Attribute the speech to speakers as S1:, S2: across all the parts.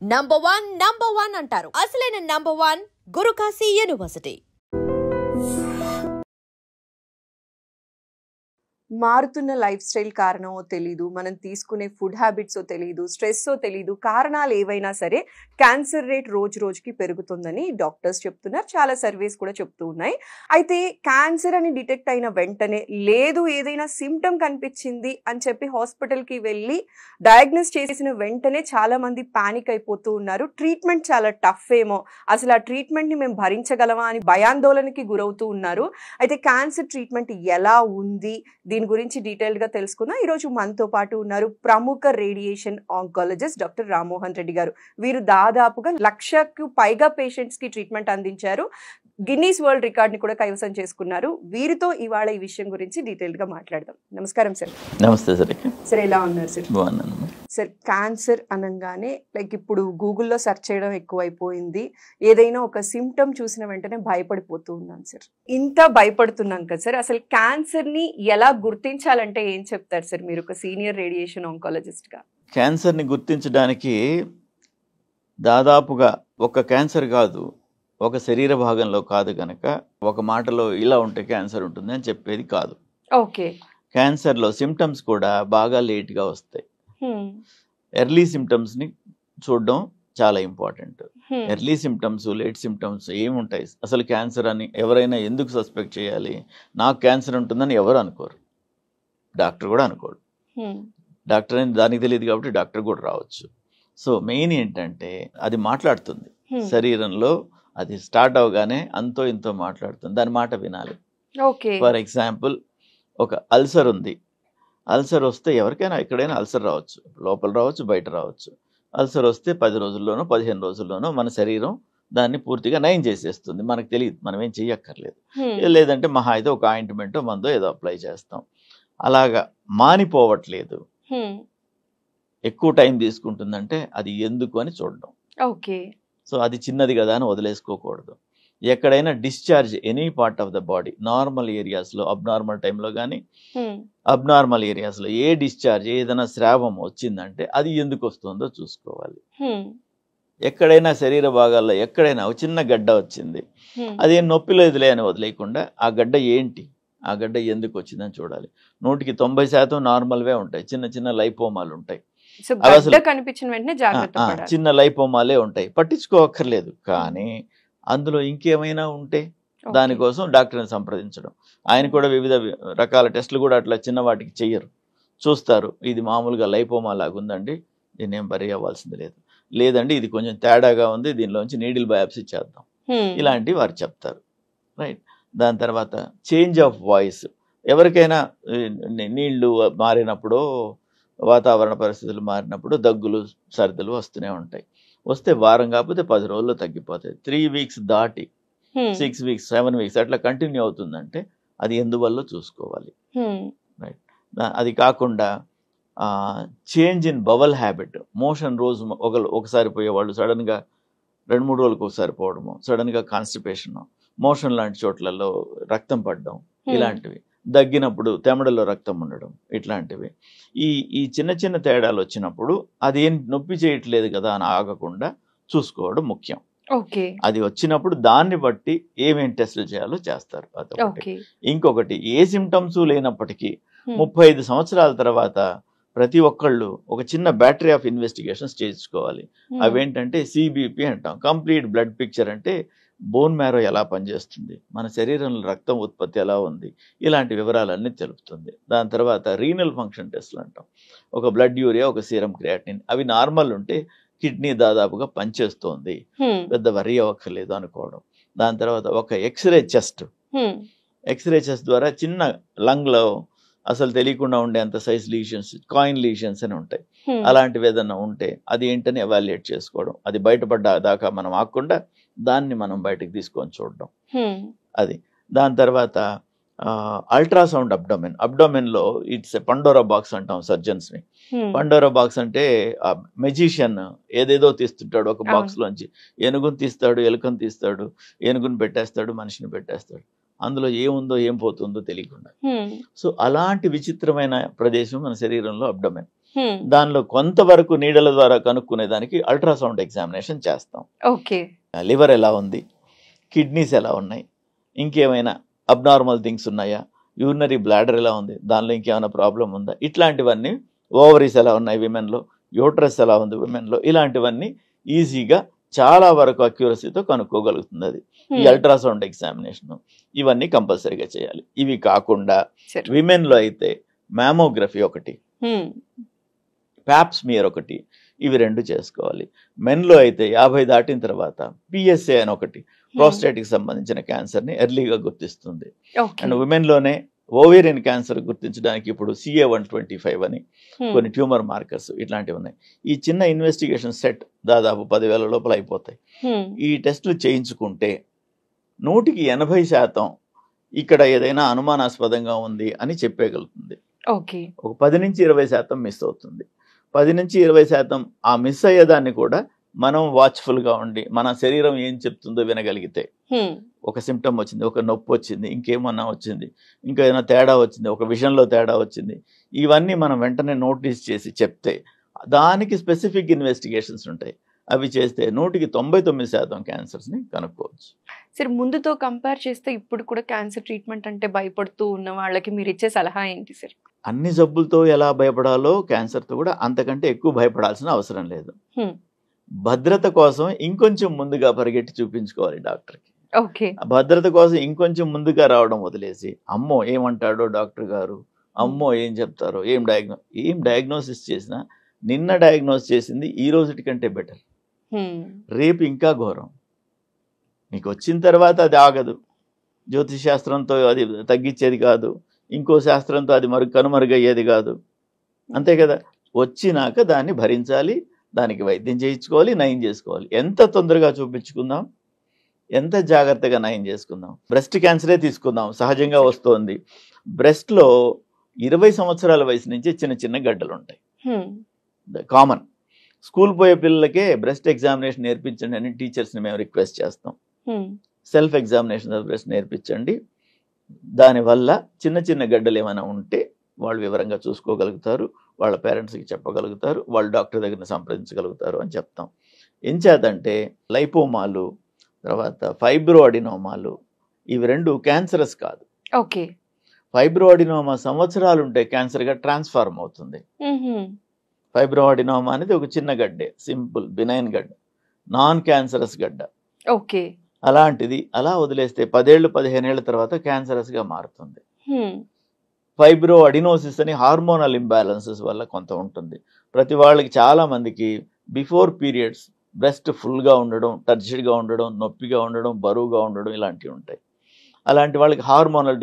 S1: Number one అంటారు. అసలైన number one Guru Kashi university.
S2: మారుతున్న లైఫ్ స్టైల్ కారణమో తెలీదు, మనం తీసుకునే ఫుడ్ హ్యాబిట్సో తెలీదు, స్ట్రెస్సో తెలీదు, కారణాలు ఏవైనా సరే క్యాన్సర్ రేట్ రోజు రోజుకి పెరుగుతుందని డాక్టర్స్ చెప్తున్నారు. చాలా సర్వేస్ కూడా చెప్తూ ఉన్నాయి. అయితే క్యాన్సర్ అని డిటెక్ట్ అయిన వెంటనే లేదు ఏదైనా సిమ్టమ్ కనిపించింది అని చెప్పి హాస్పిటల్కి వెళ్ళి డయాగ్నోస్ చేసిన వెంటనే చాలా మంది పానిక్ అయిపోతూ ఉన్నారు. ట్రీట్మెంట్ చాలా టఫ్ ఏమో, అసలు ఆ ట్రీట్మెంట్ని మేము భరించగలమా అని భయాందోళనకి గురవుతూ ఉన్నారు. అయితే క్యాన్సర్ ట్రీట్మెంట్ ఎలా ఉంది, దీని గురించి డీటెయిల్డ్గా తెలుసుకుందాం. ఈరోజు మనతో పాటు ఉన్నారు ప్రముఖ radiation oncologist doctor Rammohan Reddy గారు. వీరు దాదాపుగా 1,00,000కు పైగా పేషెంట్స్కి ట్రీట్మెంట్ అందించారు. గిన్నీస్ వరల్డ్ రికార్డ్ని కూడా కైవసం చేసుకున్నారు. వీరితో ఇవాళ ఈ విషయం గురించి డీటెయిల్డ్గా మాట్లాడదాం. నమస్కారం సార్.
S3: నమస్తే సార్.
S2: సార్ ఎలా ఉన్నారు సార్?
S3: బాగున్నాను
S2: సార్. క్యాన్సర్ అనగానే ఇప్పుడు గూగుల్లో సెర్చ్ చేయడం ఎక్కువైపోయింది. ఏదైనా ఒక సిమ్టమ్ చూసిన వెంటనే భయపడిపోతూ ఉన్నాను సార్. ఇంత భయపడుతున్నాం కదా సార్, అసలు క్యాన్సర్ని ఎలా గుర్తించాలంటే ఏం చెప్తారు సార్ మీరు ఒక సీనియర్ రేడియేషన్ ఆంకాలజిస్ట్గా?
S3: క్యాన్సర్ని గుర్తించడానికి దాదాపుగా ఒక క్యాన్సర్ కాదు, ఒక శరీర భాగంలో కాదు కనుక ఒక మాటలో ఇలా ఉంటే క్యాన్సర్ ఉంటుంది అని చెప్పేది కాదు.
S2: ఓకే.
S3: క్యాన్సర్లో సిమ్టమ్స్ కూడా బాగా లేట్గా వస్తాయి. ఎర్లీ సిమ్టమ్స్ని చూడడం చాలా important. Early symptoms, late symptoms ఏముంటాయి? అసలు క్యాన్సర్ అని ఎవరైనా ఎందుకు సస్పెక్ట్ చేయాలి? నాకు క్యాన్సర్ ఉంటుందని ఎవరు అనుకోరు, డాక్టర్ కూడా అనుకోడు. డాక్టర్ అని దానికి తెలియదు కాబట్టి డాక్టర్ కూడా రావచ్చు. సో మెయిన్ ఏంటంటే అది మాట్లాడుతుంది శరీరంలో, అది స్టార్ట్ అవగానే అంతో ఇంతో మాట్లాడుతుంది, దాని మాట వినాలి. ఫర్ ఎగ్జాంపుల్, ఒక అల్సర్ ఉంది. అల్సర్ వస్తే ఎవరికైనా ఎక్కడైనా అల్సర్ రావచ్చు, లోపల రావచ్చు, బయట రావచ్చు. అల్సర్ వస్తే 10 రోజుల్లోనో 15 రోజుల్లోనో మన శరీరం దాన్ని పూర్తిగా నయం చేసేస్తుంది. మనకు తెలియదు, మనం ఏం చెయ్యక్కర్లేదు. లేదంటే మహా అయితే ఒక ఆయింట్మెంటో మందో ఏదో అప్లై చేస్తాం. అలాగా మానిపోవట్లేదు, ఎక్కువ టైం తీసుకుంటుందంటే అది ఎందుకు అని చూడడం.
S2: ఓకే.
S3: సో అది చిన్నది కదా అని వదిలేసుకోకూడదు. ఎక్కడైనా discharge any part of the body, normal ఏరియాస్లో అబ్నార్మల్ టైంలో కానీ అబ్నార్మల్ ఏరియాస్లో ఏ డిశ్చార్జ్, ఏదైనా స్రావం వచ్చిందంటే అది ఎందుకు వస్తుందో చూసుకోవాలి. ఎక్కడైనా శరీర భాగాల్లో ఎక్కడైనా ఒక చిన్న గడ్డ వచ్చింది, అదేం నొప్పి లేదులే అని వదిలేయకుండా ఆ గడ్డ ఏంటి, ఆ గడ్డ ఎందుకు వచ్చిందని చూడాలి. 100కి 90% నార్మల్వే ఉంటాయి, చిన్న చిన్న లైపోమాలు ఉంటాయి. చిన్న లైపోమాలే ఉంటాయి, పట్టించుకోవక్కర్లేదు. కానీ అందులో ఇంకేమైనా ఉంటే దానికోసం డాక్టర్ని సంప్రదించడం. ఆయన కూడా వివిధ రకాల టెస్టులు కూడా అట్లా చిన్న వాటికి చెయ్యరు, చూస్తారు. ఇది మామూలుగా లైపోమా లాగా ఉందండి, దీన్ని ఏం బరీ అవ్వాల్సింది లేదు, లేదండి ఇది కొంచెం తేడాగా ఉంది, దీనిలోంచి నీడిల్ బయాప్సీ చేద్దాం, ఇలాంటివి వారు చెప్తారు. రైట్. దాని తర్వాత చేంజ్ ఆఫ్ వాయిస్. ఎవరికైనా నీళ్లు మారినప్పుడు, వాతావరణ పరిస్థితులు మారినప్పుడు దగ్గులు, సర్దులు వస్తూనే ఉంటాయి. వస్తే వారం కాకపోతే 10 రోజుల్లో తగ్గిపోతాయి. 3 వీక్స్ దాటి 6 వీక్స్ 7 వీక్స్ అట్లా కంటిన్యూ అవుతుందంటే అది ఎందువల్ల చూసుకోవాలి. రైట్. అది కాకుండా change in bowel habit, motion రోజు ఒకసారి పోయేవాళ్ళు సడన్గా 2-3 రోజులకు ఒకసారి పోవడము, సడన్గా కాన్స్టిపేషన్, మోషన్ లాంటి చోట్లలో రక్తం పడడం, ఇలాంటివి. దగ్గినప్పుడు తెమడలో రక్తం ఉండడం, ఇట్లాంటివి. ఈ చిన్న చిన్న తేడాలు వచ్చినప్పుడు అదేం నొప్పి చేయట్లేదు కదా అని ఆగకుండా చూసుకోవడం ముఖ్యం. అది వచ్చినప్పుడు దాన్ని బట్టి ఏమేం టెస్టులు చేయాలో చేస్తారు. అదొకటి. ఇంకొకటి, ఏ సిమ్టమ్స్ లేనప్పటికీ 35 సంవత్సరాల తర్వాత ప్రతి ఒక్కళ్ళు ఒక చిన్న బ్యాటరీ ఆఫ్ ఇన్వెస్టిగేషన్స్ చేయించుకోవాలి. అవేంటంటే సిబిపి అంటాం, కంప్లీట్ బ్లడ్ పిక్చర్. అంటే బోన్ మ్యారో ఎలా పనిచేస్తుంది, మన శరీరంలో రక్తం ఉత్పత్తి ఎలా ఉంది, ఇలాంటి వివరాలన్నీ తెలుపుతుంది. దాని తర్వాత రీనల్ ఫంక్షన్ టెస్ట్లు అంటాం, ఒక బ్లడ్ యూరియా, ఒక సీరం క్రియాటినిన్, అవి నార్మల్ ఉంటే కిడ్నీ దాదాపుగా పనిచేస్తోంది, పెద్ద వరి అవ్వక్కర్లేదు అనుకోవడం. దాని తర్వాత ఒక ఎక్స్రే చెస్ట్ ద్వారా చిన్న లంగ్లో అసలు తెలియకుండా ఉండే అంత సైజ్ లీషన్స్, కాయిన్ లీషన్స్ అని ఉంటాయి. అలాంటివి ఏదన్నా ఉంటే అది ఏంటని ఎవాల్యుయేట్ చేసుకోవడం. అది బయటపడ్డ దాకా మనం ఆగకుండా దాన్ని మనం బయటకు తీసుకొని చూడడం. అది. దాని తర్వాత అల్ట్రాసౌండ్ అబ్డోమెన్లో ఇట్స్ ఎ పండోరా బాక్స్ అంటాం సర్జన్స్ని. పండోరా బాక్స్ అంటే మెజిషియన్ ఏదేదో తీస్తుంటాడు ఒక బాక్స్లోంచి. ఏనుగుని తీస్తాడు, ఎలుకను తీస్తాడు, ఏనుగుని పెట్టేస్తాడు, మనిషిని పెట్టేస్తాడు. అందులో ఏముందో ఏం పోతుందో తెలియకుండా. సో అలాంటి విచిత్రమైన ప్రదేశం మన శరీరంలో అబ్డోమెన్. దానిలో కొంతవరకు నీడల ద్వారా కనుక్కునే దానికి అల్ట్రాసౌండ్ ఎగ్జామినేషన్ చేస్తాం.
S2: ఓకే.
S3: లివర్ ఎలా ఉంది, కిడ్నీస్ ఎలా ఉన్నాయి, ఇంకేమైనా అబ్నార్మల్ థింగ్స్ ఉన్నాయా, యూరినరీ బ్లాడర్ ఎలా ఉంది, దానిలో ఇంకేమైనా ప్రాబ్లం ఉందా, ఇట్లాంటివన్నీ, ఓవరీస్ ఎలా ఉన్నాయి విమెన్లో, యూట్రస్ ఎలా ఉంది విమెన్లో, ఇలాంటివన్నీ ఈజీగా చాలా వరకు అక్యూరసీతో కనుక్కోగలుగుతుంది అది ఈ అల్ట్రాసౌండ్ ఎగ్జామినేషన్. ఇవన్నీ కంపల్సరీగా చేయాలి. ఇవి కాకుండా విమెన్లో అయితే మ్యామోగ్రఫీ ఒకటి, ప్యాప్స్మియర్ ఒకటి, ఇవి 2 చేసుకోవాలి. మెన్లో అయితే 50 దాటిన తర్వాత పిఎస్ఏ అని ఒకటి, ప్రోస్టేట్కి సంబంధించిన క్యాన్సర్ని ఎర్లీగా గుర్తిస్తుంది. అండ్ ఉమెన్లోనే ఓవేరియన్ క్యాన్సర్ గుర్తించడానికి ఇప్పుడు CA-125 అని కొన్ని ట్యూమర్ మార్కర్స్ ఇట్లాంటివి ఉన్నాయి. ఈ చిన్న ఇన్వెస్టిగేషన్ సెట్ దాదాపు 10,000 లోపల అయిపోతాయి. ఈ టెస్టులు చేయించుకుంటే 100% ఇక్కడ ఏదైనా అనుమానాస్పదంగా ఉంది అని చెప్పగలుగుతుంది. ఒక 10-20% మిస్ అవుతుంది. 10-20% ఆ మిస్ అయ్యేదాన్ని కూడా మనం వాచ్ఫుల్గా ఉండి మన శరీరం ఏం చెప్తుందో వినగలిగితే, ఒక సిమ్టమ్ వచ్చింది, ఒక నొప్పి వచ్చింది, ఇంకేమన్నా వచ్చింది, ఇంకా ఏదైనా తేడా వచ్చింది, ఒక విషయంలో తేడా వచ్చింది, ఇవన్నీ మనం వెంటనే నోటీస్ చేసి చెప్తే దానికి స్పెసిఫిక్ ఇన్వెస్టిగేషన్స్ ఉంటాయి. అవి చేస్తే 99% క్యాన్సర్స్ని కనుక్కోవచ్చు.
S2: సరే, ముందుతో కంపేర్ చేస్తే ఇప్పుడు కూడా క్యాన్సర్ ట్రీట్మెంట్ అంటే భయపడుతూ ఉన్న వాళ్ళకి మీరు ఇచ్చే సలహా ఏంటి సార్?
S3: అన్ని జబ్బులతో ఎలా భయపడాలో క్యాన్సర్తో కూడా అంతకంటే ఎక్కువ భయపడాల్సిన అవసరం లేదు. భద్రత కోసం ఇంకొంచెం ముందుగా పరిగెట్టి చూపించుకోవాలి డాక్టర్కి. భద్రత కోసం ఇంకొంచెం ముందుగా రావడం వదిలేసి, అమ్మో ఏమంటాడో డాక్టర్ గారు, అమ్మో ఏం చెప్తారో, ఏం డయాగ్నోసిస్ చేసినా నిన్న డయాగ్నోస్ చేసింది ఈ రోజుటి కంటే బెటర్, రేపు ఇంకా ఘోరం. నీకు వచ్చిన తర్వాత అది ఆగదు, జ్యోతిష్ శాస్త్రంతో అది తగ్గించేది కాదు, ఇంకో శాస్త్రంతో అది కనుమరుగయ్యేది కాదు, అంతే కదా. వచ్చినాక దాన్ని భరించాలి, దానికి వైద్యం చేయించుకోవాలి, నయం చేసుకోవాలి. ఎంత తొందరగా చూపించుకుందాం, ఎంత జాగ్రత్తగా నయం చేసుకుందాం. బ్రెస్ట్ క్యాన్సరే తీసుకుందాం, సహజంగా వస్తుంది. బ్రెస్ట్లో 20 సంవత్సరాల వయసు నుంచి చిన్న చిన్న గడ్డలు ఉంటాయి, కామన్. స్కూల్ పోయే పిల్లలకే బ్రెస్ట్ ఎగ్జామినేషన్ నేర్పించండి అని టీచర్స్ని మేము రిక్వెస్ట్ చేస్తాం. సెల్ఫ్ ఎగ్జామినేషన్ ఆఫ్ బ్రెస్ట్ నేర్పించండి. దానివల్ల చిన్న చిన్న గడ్డలు ఏమైనా ఉంటే వాళ్ళు వివరంగా చూసుకోగలుగుతారు, వాళ్ళ పేరెంట్స్కి చెప్పగలుగుతారు, వాళ్ళు డాక్టర్ దగ్గర సంప్రదించగలుగుతారు అని చెప్తాం. ఏం చేతంటే లైపోమాలు, తర్వాత ఫైబ్రో అడినోమాలు, ఇవి 2 క్యాన్సరస్ కాదు. ఫైబ్రో అడినోమా సంవత్సరాలు ఉంటే క్యాన్సర్గా ట్రాన్స్ఫార్మ్ అవుతుంది. ఫైబ్రో అడినోమా అనేది ఒక చిన్న గడ్డే, సింపుల్ బినైన్ గడ్డ, నాన్ క్యాన్సరస్ గడ్డ. అలాంటిది అలా వదిలేస్తే 10 ఏళ్ళు 15 ఏళ్ల తర్వాత క్యాన్సరస్గా మారుతుంది. ఫైబ్రో అడినోసిస్ అని హార్మోనల్ ఇంబ్యాలెన్సెస్ వల్ల కొంత ఉంటుంది. ప్రతి వాళ్ళకి చాలా మందికి బిఫోర్ పీరియడ్స్ బ్రెస్ట్ ఫుల్గా ఉండడం, టర్జిడ్గా ఉండడం, నొప్పిగా ఉండడం, బరువుగా ఉండడం ఇలాంటివి ఉంటాయి. అలాంటి వాళ్ళకి హార్మోనల్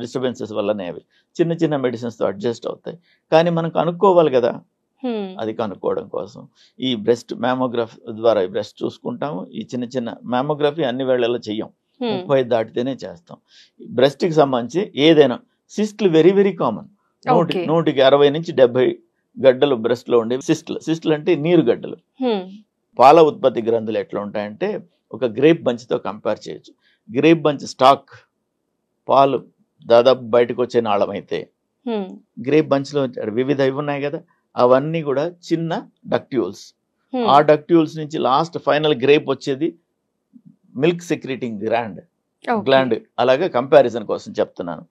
S3: డిస్టర్బెన్సెస్ వల్లనే అవి చిన్న చిన్న మెడిసిన్స్తో అడ్జస్ట్ అవుతాయి. కానీ మనం కనుక్కోవాలి కదా, అది కనుక్కోవడం కోసం ఈ బ్రెస్ట్ మ్యామోగ్రఫీ ద్వారా బ్రెస్ట్ చూసుకుంటాము. ఈ చిన్న చిన్న మ్యామోగ్రఫీ అన్ని వేళల్లో చెయ్యం, 30 దాటితేనే చేస్తాం. బ్రెస్ట్కి సంబంధించి ఏదైనా సిస్ట్లు వెరీ వెరీ కామన్. 100కి 60 నుంచి 70 గడ్డలు బ్రెస్ట్లో ఉండే సిస్ట్లు అంటే నీరు గడ్డలు. పాల ఉత్పత్తి గ్రంథులు ఎట్లా ఉంటాయంటే ఒక గ్రేప్ బంచ్తో కంపేర్ చేయొచ్చు. గ్రేప్ బంచ్ స్టాక్ పాలు దాదాపు బయటకు వచ్చే నాళం అయితే, గ్రేప్ బంచ్లో వివిధ ఇవి ఉన్నాయి కదా, అవన్నీ కూడా చిన్న డక్ట్యూల్స్. ఆ డక్ట్యూల్స్ నుంచి లాస్ట్ ఫైనల్ గ్రేప్ వచ్చేది మిల్క్ సెక్రీటింగ్ గ్లాండ్. అలాగే కంపారిజన్ కోసం చెప్తున్నాను.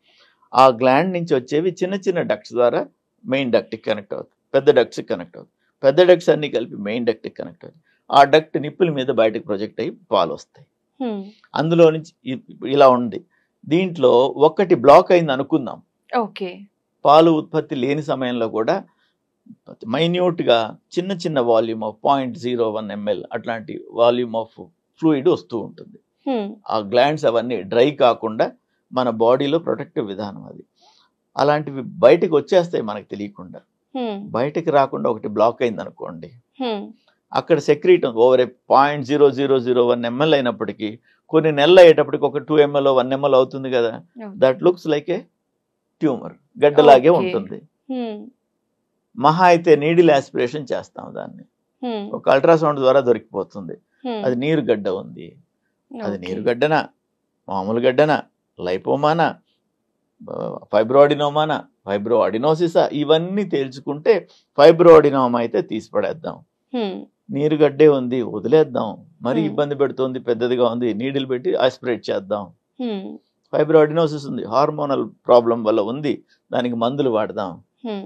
S3: ఆ గ్లాండ్ నుంచి వచ్చేవి చిన్న చిన్న డక్ట్స్ ద్వారా మెయిన్ డక్ట్కి కనెక్ట్ అవుతుంది, పెద్ద డక్ట్స్కి కనెక్ట్ అవుతుంది. పెద్ద డక్ట్స్ అన్ని కలిపి మెయిన్ డక్ట్కి కనెక్ట్ అవుతుంది. ఆ డక్ట్ నిప్పుల మీద బయటకు ప్రొజెక్ట్ అయ్యి పాలు వస్తాయి. అందులో నుంచి ఇలా ఉంది. దీంట్లో ఒకటి బ్లాక్ అయింది అనుకుందాం, పాలు ఉత్పత్తి లేని సమయంలో కూడా మైన్యూట్గా చిన్న చిన్న వాల్యూమ్ ఆఫ్ 0.01 ml అట్లాంటి వాల్యూమ్ ఆఫ్ ఫ్లూయిడ్ వస్తూ ఉంటుంది. ఆ గ్లాండ్స్ అవన్నీ డ్రై కాకుండా మన బాడీలో ప్రొటెక్టివ్ విధానం అది. అలాంటివి బయటకు వచ్చేస్తాయి మనకు తెలియకుండా. బయటకు రాకుండా ఒకటి బ్లాక్ అయింది అనుకోండి, అక్కడ సెక్రీట్ ఓవర్ 0.0001 ml అయినప్పటికీ కొన్ని నెలలు అయ్యేటప్పటికి ఒక 2 ml 1 ml అవుతుంది కదా. That looks like a tumour, గడ్డలాగే ఉంటుంది. మహా అయితే నీడిల్ ఆస్పిరేషన్ చేస్తాం దాన్ని, ఒక అల్ట్రాసౌండ్ ద్వారా దొరికిపోతుంది అది నీరు గడ్డ ఉంది. అది నీరు గడ్డనా, మామూలు గడ్డనా, లైపోమానా, ఫైబ్రో అడినోమానా, ఫైబ్రో అడినోసిసా, ఇవన్నీ తేల్చుకుంటే ఫైబ్రో అడినోమా అయితే తీసిపడేద్దాం. నీరుగడ్డే ఉంది వదిలేద్దాం, మరి ఇబ్బంది పెడుతుంది, పెద్దదిగా ఉంది, నీడిల్ పెట్టి ఆస్పిరేట్ చేద్దాం. ఫైబ్రో అడినోసిస్ ఉంది, హార్మోనల్ ప్రాబ్లం వల్ల ఉంది, దానికి మందులు వాడదాం.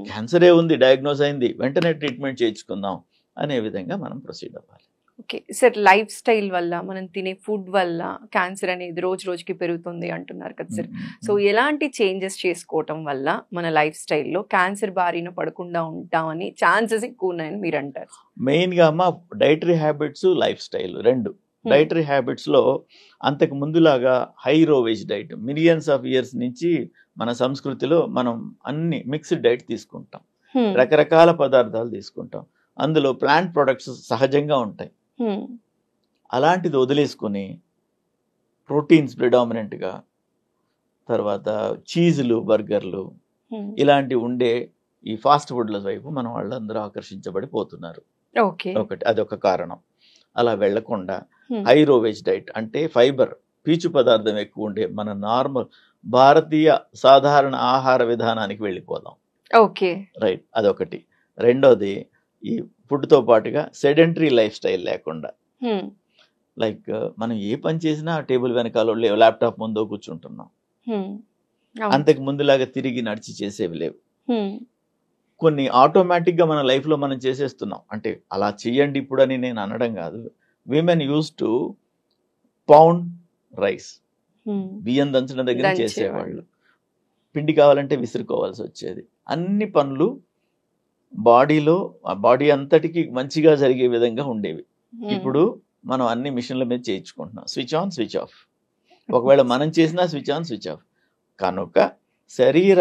S3: క్యాన్సరే ఉంది, డయాగ్నోస్ అయింది, వెంటనే ట్రీట్మెంట్ చేయించుకుందాం అనే విధంగా మనం ప్రొసీడ్ అవ్వాలి.
S2: ఓకే సార్, లైఫ్ స్టైల్ వల్ల, మనం తినే ఫుడ్ వల్ల క్యాన్సర్ అనేది రోజు రోజుకి పెరుగుతుంది అంటున్నారు కదా సార్. సో ఎలాంటి చేంజెస్ చేసుకోవటం వల్ల మన లైఫ్ స్టైల్లో క్యాన్సర్ బారిన పడకుండా ఉంటామని ఛాన్సెస్ ఎక్కువ ఉన్నాయని మీరు అంటారు?
S3: మెయిన్గా అమ్మ డైటరీ హ్యాబిట్స్, లైఫ్ స్టైల్ రెండు. డైటరీ హ్యాబిట్స్లో అంతకు ముందులాగా high roughage diet, millions of years నుంచి మన సంస్కృతిలో మనం అన్ని మిక్స్డ్ డైట్ తీసుకుంటాం, రకరకాల పదార్థాలు తీసుకుంటాం, అందులో ప్లాంట్ ప్రొడక్ట్స్ సహజంగా ఉంటాయి. అలాంటిది వదిలేసుకుని ప్రోటీన్స్ ప్రిడామినెంట్గా, తర్వాత చీజులు, బర్గర్లు ఇలాంటి ఉండే ఈ ఫాస్ట్ ఫుడ్ల వైపు మన వాళ్ళందరూ ఆకర్షించబడిపోతున్నారు. ఒకటి అదొక కారణం. అలా వెళ్లకుండా హై రోవేజ్ డైట్ అంటే ఫైబర్, పీచు పదార్థం ఎక్కువ ఉండే మన నార్మల్ భారతీయ సాధారణ ఆహార విధానానికి వెళ్ళిపోదాం.
S2: ఓకే
S3: రైట్, అదొకటి. రెండోది ఈ ఫుడ్తో పాటుగా సెడెంటరీ లైఫ్ స్టైల్ లేకుండా, లైక్ మనం ఏ పని చేసినా టేబుల్ వెనకాల ల్యాప్టాప్ ముందో కూర్చుంటున్నాం. అంతకు ముందులాగా తిరిగి నడిచి చేసేవి లేవు. కొన్ని ఆటోమేటిక్గా మన లైఫ్లో మనం చేసేస్తున్నాం. అంటే అలా చెయ్యండి ఇప్పుడు అని నేను అనడం కాదు. Women use to pound rice, బియ్యం దంచడం దగ్గర చేసేవాళ్ళు. పిండి కావాలంటే విసురుకోవాల్సి వచ్చేది. అన్ని పనులు బాడీలో, బాడీ అంతటికి మంచిగా జరిగే విధంగా ఉండేవి. ఇప్పుడు మనం అన్ని మిషన్ల మీద చేయించుకుంటున్నాం, స్విచ్ ఆన్ స్విచ్ ఆఫ్. ఒకవేళ మనం చేసినా స్విచ్ ఆన్ స్విచ్ ఆఫ్. కనుక శరీర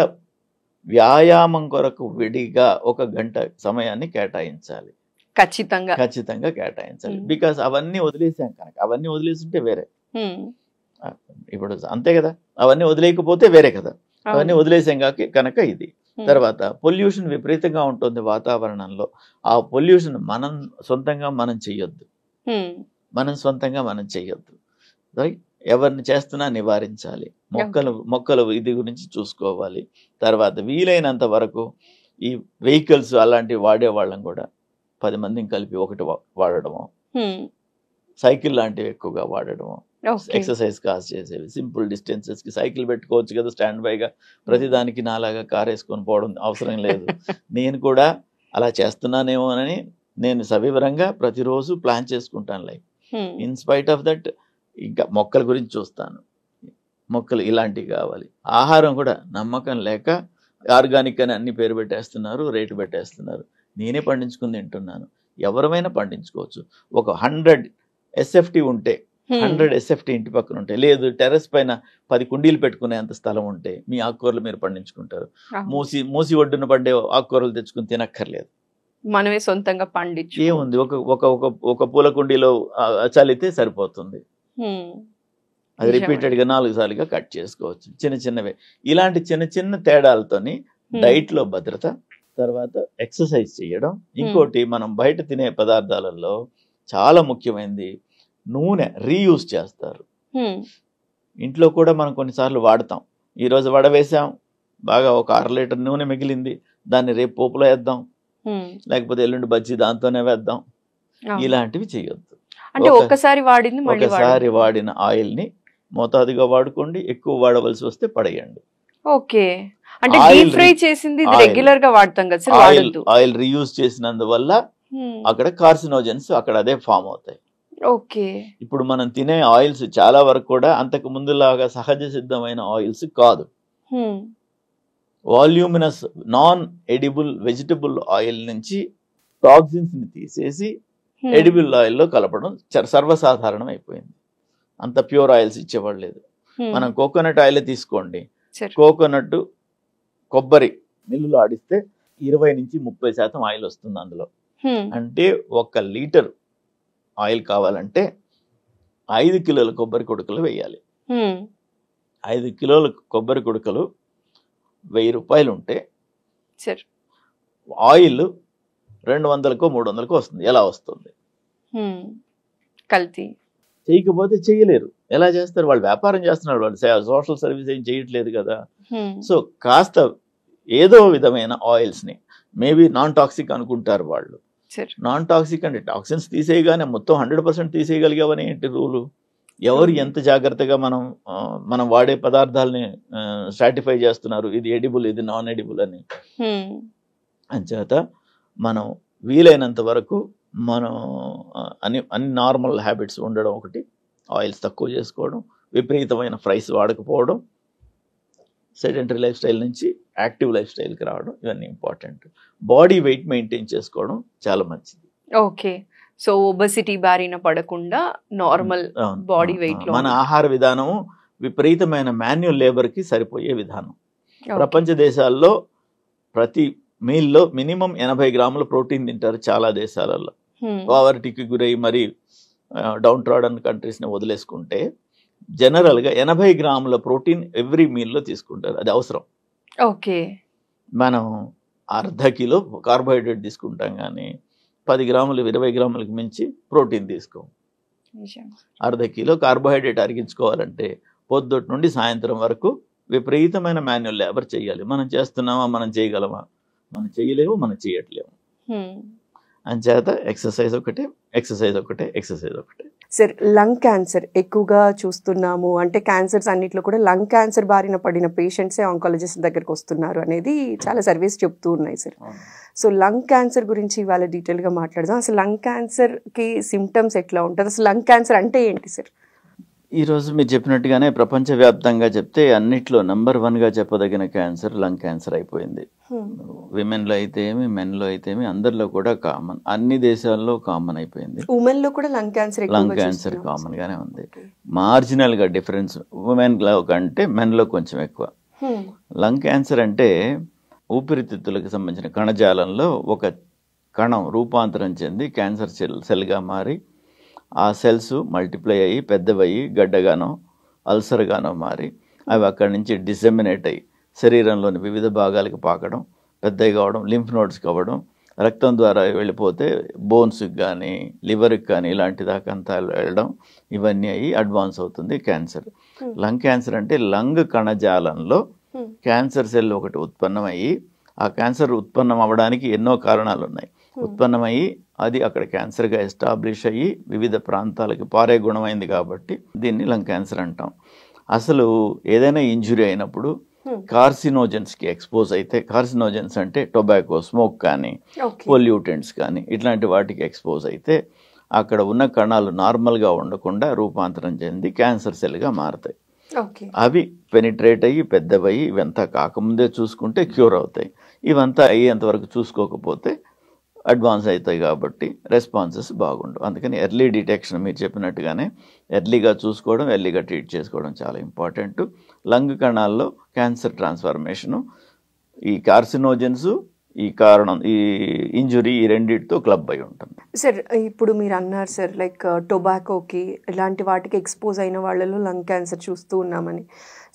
S3: వ్యాయామం కొరకు విడిగా 1 గంట సమయాన్ని కేటాయించాలి, ఖచ్చితంగా కేటాయించాలి. బికాస్ అవన్నీ వదిలేసాం కనుక. అవన్నీ వదిలేస్తుంటే వేరే, ఇప్పుడు అంతే కదా, అవన్నీ వదిలేయకపోతే వేరే కదా. అవన్నీ వదిలేసాం కనుక ఇది. తర్వాత పొల్యూషన్ విపరీతంగా ఉంటుంది వాతావరణంలో. ఆ పొల్యూషన్ మనం సొంతంగా మనం చెయ్యొద్దు, రైట్. ఎవరిని చేస్తున్నా నివారించాలి. మొక్కలు ఇది గురించి చూసుకోవాలి. తర్వాత వీలైనంత వరకు ఈ వెహికల్స్ అలాంటివి వాడే వాళ్ళం కూడా 10 మందిని కలిపి ఒకటి వాడడము, సైకిల్ లాంటివి ఎక్కువగా వాడడము, ఎక్సర్సైజ్ కాస్ చేసేవి, సింపుల్ డిస్టెన్సెస్ కి సైకిల్ పెట్టుకోవచ్చు కదా స్టాండ్ బైగా. ప్రతిదానికి నాలాగా కార్ వేసుకొని పోవడం అవసరం లేదు. నేను కూడా అలా చేస్తున్నానేమో అని నేను సవివరంగా ప్రతిరోజు ప్లాన్ చేసుకుంటాను life. In spite of that ఇంకా మొక్కల గురించి చూస్తాను. మొక్కలు ఇలాంటివి కావాలి. ఆహారం కూడా నమ్మకం లేక ఆర్గానిక్ అని అన్ని పేరు పెట్టేస్తున్నారు, రేటు పెట్టేస్తున్నారు. నేనే పండించుకుని తింటున్నాను. ఎవరమైనా పండించుకోవచ్చు. ఒక 100 SFT ఉంటే, 100 SFT ఇంటి పక్కన ఉంటే, లేదు టెర్రస్ పైన 10 కుండీలు పెట్టుకునేంత స్థలం ఉంటే మీ ఆకుకూరలు మీరు పండించుకుంటారు. మూసి ఒడ్డున పడ్డే ఆకుకూరలు తెచ్చుకుని తినక్కర్లేదు,
S2: మనమే సొంతంగా పండించు.
S3: ఏముంది, ఒక పూల కుండీలో చల్లితే సరిపోతుంది. అది రిపీటెడ్ గా 4 సార్లుగా కట్ చేసుకోవచ్చు. చిన్నవే. ఇలాంటి చిన్న తేడాలతోని డైట్ లో భద్రత, తర్వాత ఎక్సర్సైజ్ చేయడం. ఇంకోటి, మనం బయట తినే పదార్థాలలో చాలా ముఖ్యమైనది నూనె రీయూజ్ చేస్తారు. ఇంట్లో కూడా మనం కొన్నిసార్లు వాడతాం. ఈరోజు వడవేసాం, బాగా ఒక 1/2 లీటర్ నూనె మిగిలింది, దాన్ని రేపు పోపులో వేద్దాం, లేకపోతే ఎల్లుండి బజ్జీ దాంతోనే వేద్దాం. ఇలాంటివి చేయొద్దు.
S2: అంటే ఒకసారి
S3: వాడిన ఆయిల్ ని మోతాదుగా వాడుకోండి. ఎక్కువ వాడవలసి వస్తే పడేయండి.
S2: ఓకే, అంటే డీప్ ఫ్రై చేసింది రెగ్యులర్ గా వాడతాం కదా సార్, వాడొద్దు.
S3: ఆయిల్ రీయూజ్ చేసినందువల్ల అక్కడ కార్సినోజన్స్ అక్కడ అదే ఫామ్ అవుతాయి.
S2: ఓకే,
S3: ఇప్పుడు మనం తినే ఆయిల్స్ చాలా వరకు కూడా అంతకు ముందులాగా సహజ సిద్ధమైన ఆయిల్స్ కాదు. Voluminous non edible vegetable oil నుంచి టాక్సిన్స్ ని తీసేసి ఎడిబుల్ ఆయిల్ లో కలపడం సర్వసాధారణం అయిపోయింది. అంత ప్యూర్ ఆయిల్స్ ఇచ్చేవాళ్ళు లేదు. మనం కోకోనట్ ఆయిల్ తీసుకోండి, కోకోనట్ కొబ్బరి మిల్లులో ఆడిస్తే 20 నుంచి 30% ఆయిల్ వస్తుంది అందులో. అంటే 1 లీటర్ ఆయిల్ కావాలంటే 5 కిలోల కొబ్బరి కుడకలు వేయాలి. 5 కిలోల కొబ్బరి కుడకలు 1000 రూపాయలు ఉంటే ఆయిల్ 200కో 300కో వస్తుంది. ఎలా వస్తుంది?
S2: కల్తీ.
S3: చేయకపోతే చేయలేరు. ఎలా చేస్తారు? వాళ్ళు వ్యాపారం చేస్తున్నారు, వాళ్ళు సోషల్ సర్వీస్ ఏం చేయట్లేదు కదా. సో కాస్త ఏదో విధమైన ఆయిల్స్ని, మేబీ నాన్ టాక్సిక్ అనుకుంటారు వాళ్ళు.
S2: సార్
S3: నాన్ టాక్సిక్ అంటే టాక్సిన్స్ తీసేయగానే మొత్తం 100% తీసేయగలిగావని ఏంటి రూలు? ఎవరు ఎంత జాగ్రత్తగా మనం వాడే పదార్థాలని స్ట్రాటిఫై చేస్తున్నారు, ఇది ఎడిబుల్ ఇది నాన్ ఎడిబుల్ అని. అంచేత మనం వీలైనంత వరకు మనం అన్ని నార్మల్ హ్యాబిట్స్ ఉండడం ఒకటి, ఆయిల్స్ తక్కువ చేసుకోవడం, విపరీతమైన ఫ్రైస్ వాడకపోవడం, సెడెంటరీ లైఫ్ స్టైల్ నుంచి యాక్టివ్ లైఫ్ స్టైల్కి రావడం, ఇవన్నీ ఇంపార్టెంట్. బాడీ వెయిట్ మెయింటైన్ చేసుకోవడం చాలా మంచిది.
S2: ఓకే, సో ఒబెసిటీ బారిన పడకుండా నార్మల్ బాడీ వెయిట్ లో
S3: మన ఆహార విధానము విపరీతమైన మాన్యువల్ లేబర్కి సరిపోయే విధానం. ప్రపంచ దేశాల్లో ప్రతి మీల్లో మినిమం 80 గ్రాముల ప్రోటీన్ తింటారు చాలా దేశాలలో. పావర్టీకి గురై మరి డౌన్ ట్రాడన్ కంట్రీస్ని వదిలేసుకుంటే జనరల్గా 80 గ్రాముల ప్రోటీన్ ఎవ్రీ మీల్లో తీసుకుంటారు, అది అవసరం.
S2: ఓకే,
S3: మనం అర్ధ కిలో కార్బోహైడ్రేట్ తీసుకుంటాం కానీ 10 గ్రాములు 20 గ్రాములకు మించి ప్రోటీన్ తీసుకోం. అర్ధ కిలో కార్బోహైడ్రేట్ అరిగించుకోవాలంటే పొద్దుటి నుండి సాయంత్రం వరకు విపరీతమైన మాన్యువల్ లేబర్ చేయాలి. మనం చేస్తున్నామా, మనం చేయగలమా? మనం చేయలేము, మనం చేయట్లేము. అంచేత ఎక్సర్సైజ్ ఒకటే, ఎక్సర్సైజ్ ఒకటే, ఎక్సర్సైజ్ ఒకటే.
S2: సార్ లంగ్ క్యాన్సర్ ఎక్కువగా చూస్తున్నాము, అంటే క్యాన్సర్స్ అన్నిట్లో కూడా లంగ్ క్యాన్సర్ బారిన పడిన పేషెంట్సే ఆంకాలజిస్ట్ దగ్గరికి వస్తున్నారు అనేది చాలా సర్వేస్ చెప్తూ ఉన్నాయి సార్. సో లంగ్ క్యాన్సర్ గురించి ఇవాళ డీటెయిల్గా మాట్లాడదాం. అసలు లంగ్ క్యాన్సర్కి సిమ్టమ్స్ ఎట్లా ఉంటుంది, అసలు లంగ్ క్యాన్సర్ అంటే ఏంటి సార్?
S3: ఈరోజు మీరు చెప్పినట్టుగానే ప్రపంచవ్యాప్తంగా చెప్తే అన్నిట్లో నెంబర్ 1గా చెప్పదగిన క్యాన్సర్ లంగ్ క్యాన్సర్ అయిపోయింది. విమెన్లో అయితే ఏమి, మెన్లో అయితే ఏమి, అందరిలో కూడా కామన్, అన్ని దేశాల్లో కామన్ అయిపోయింది.
S2: ఉమెన్లో కూడా లంగ్ క్యాన్సర్
S3: కామన్ గానే ఉంది. మార్జినల్గా డిఫరెన్స్ ఉమెన్లో కంటే మెన్లో కొంచెం ఎక్కువ. లంగ్ క్యాన్సర్ అంటే ఊపిరితిత్తులకు సంబంధించిన కణజాలంలో ఒక కణం రూపాంతరం చెంది క్యాన్సర్ సెల్గా మారి ఆ సెల్స్ మల్టిప్లై అయ్యి పెద్దవయ్యి గడ్డగానో అల్సర్గానో మారి అవి అక్కడి నుంచి డిసెమినేట్ అయ్యి శరీరంలోని వివిధ భాగాలకు పాకడం, పెద్దవి కావడం, లింఫ్ నోడ్స్ కావడం, రక్తం ద్వారా వెళ్ళిపోతే బోన్స్కి కానీ లివర్కి కానీ ఇలాంటి దాకా అంతా వెళ్ళడం, ఇవన్నీ అయ్యి అడ్వాన్స్ అవుతుంది క్యాన్సర్. లంగ్ క్యాన్సర్ అంటే లంగ్ కణజాలంలో క్యాన్సర్ సెల్ ఒకటి ఉత్పన్నమయ్యి, ఆ క్యాన్సర్ ఉత్పన్నం అవ్వడానికి ఎన్నో కారణాలు ఉన్నాయి. ఉత్పన్నమయ్యి అది అక్కడ క్యాన్సర్గా ఎస్టాబ్లిష్ అయ్యి వివిధ ప్రాంతాలకి పారే గుణమైంది కాబట్టి దీన్ని లంగ్ క్యాన్సర్ అంటాం. అసలు ఏదైనా ఇంజురీ అయినప్పుడు కార్సినోజెన్స్కి ఎక్స్పోజ్ అయితే, కార్సినోజెన్స్ అంటే టొబాకో, స్మోక్ కానీ, పొల్యూటెంట్స్ కానీ ఇట్లాంటి వాటికి ఎక్స్పోజ్ అయితే అక్కడ ఉన్న కణాలు నార్మల్గా ఉండకుండా రూపాంతరం చెంది క్యాన్సర్ సెల్గా మారుతాయి. అవి పెనిట్రేట్ అయ్యి పెద్దవయ్యి ఇవంతా కాకముందే చూసుకుంటే క్యూర్ అవుతాయి. ఇవంతా అయ్యేంతవరకు చూసుకోకపోతే అడ్వాన్స్ అవుతాయి కాబట్టి రెస్పాన్సెస్ బాగుండవు. అందుకని ఎర్లీ డిటెక్షన్ మీరు చెప్పినట్టుగానే ఎర్లీగా చూసుకోవడం, ఎర్లీగా ట్రీట్ చేసుకోవడం చాలా ఇంపార్టెంట్. లంగ్ కణాల్లో క్యాన్సర్ ట్రాన్స్ఫర్మేషను ఈ కార్సినోజెన్స్, ఈ కారణం, ఈ ఇంజురీ, ఈ రెండింటితో క్లబ్ అయి ఉంటుంది.
S2: సార్ ఇప్పుడు మీరు అన్నారు సార్ లైక్ టొబాకోకి ఇలాంటి వాటికి ఎక్స్పోజ్ అయిన వాళ్ళలో లంగ్ క్యాన్సర్ చూస్తూ ఉన్నామని.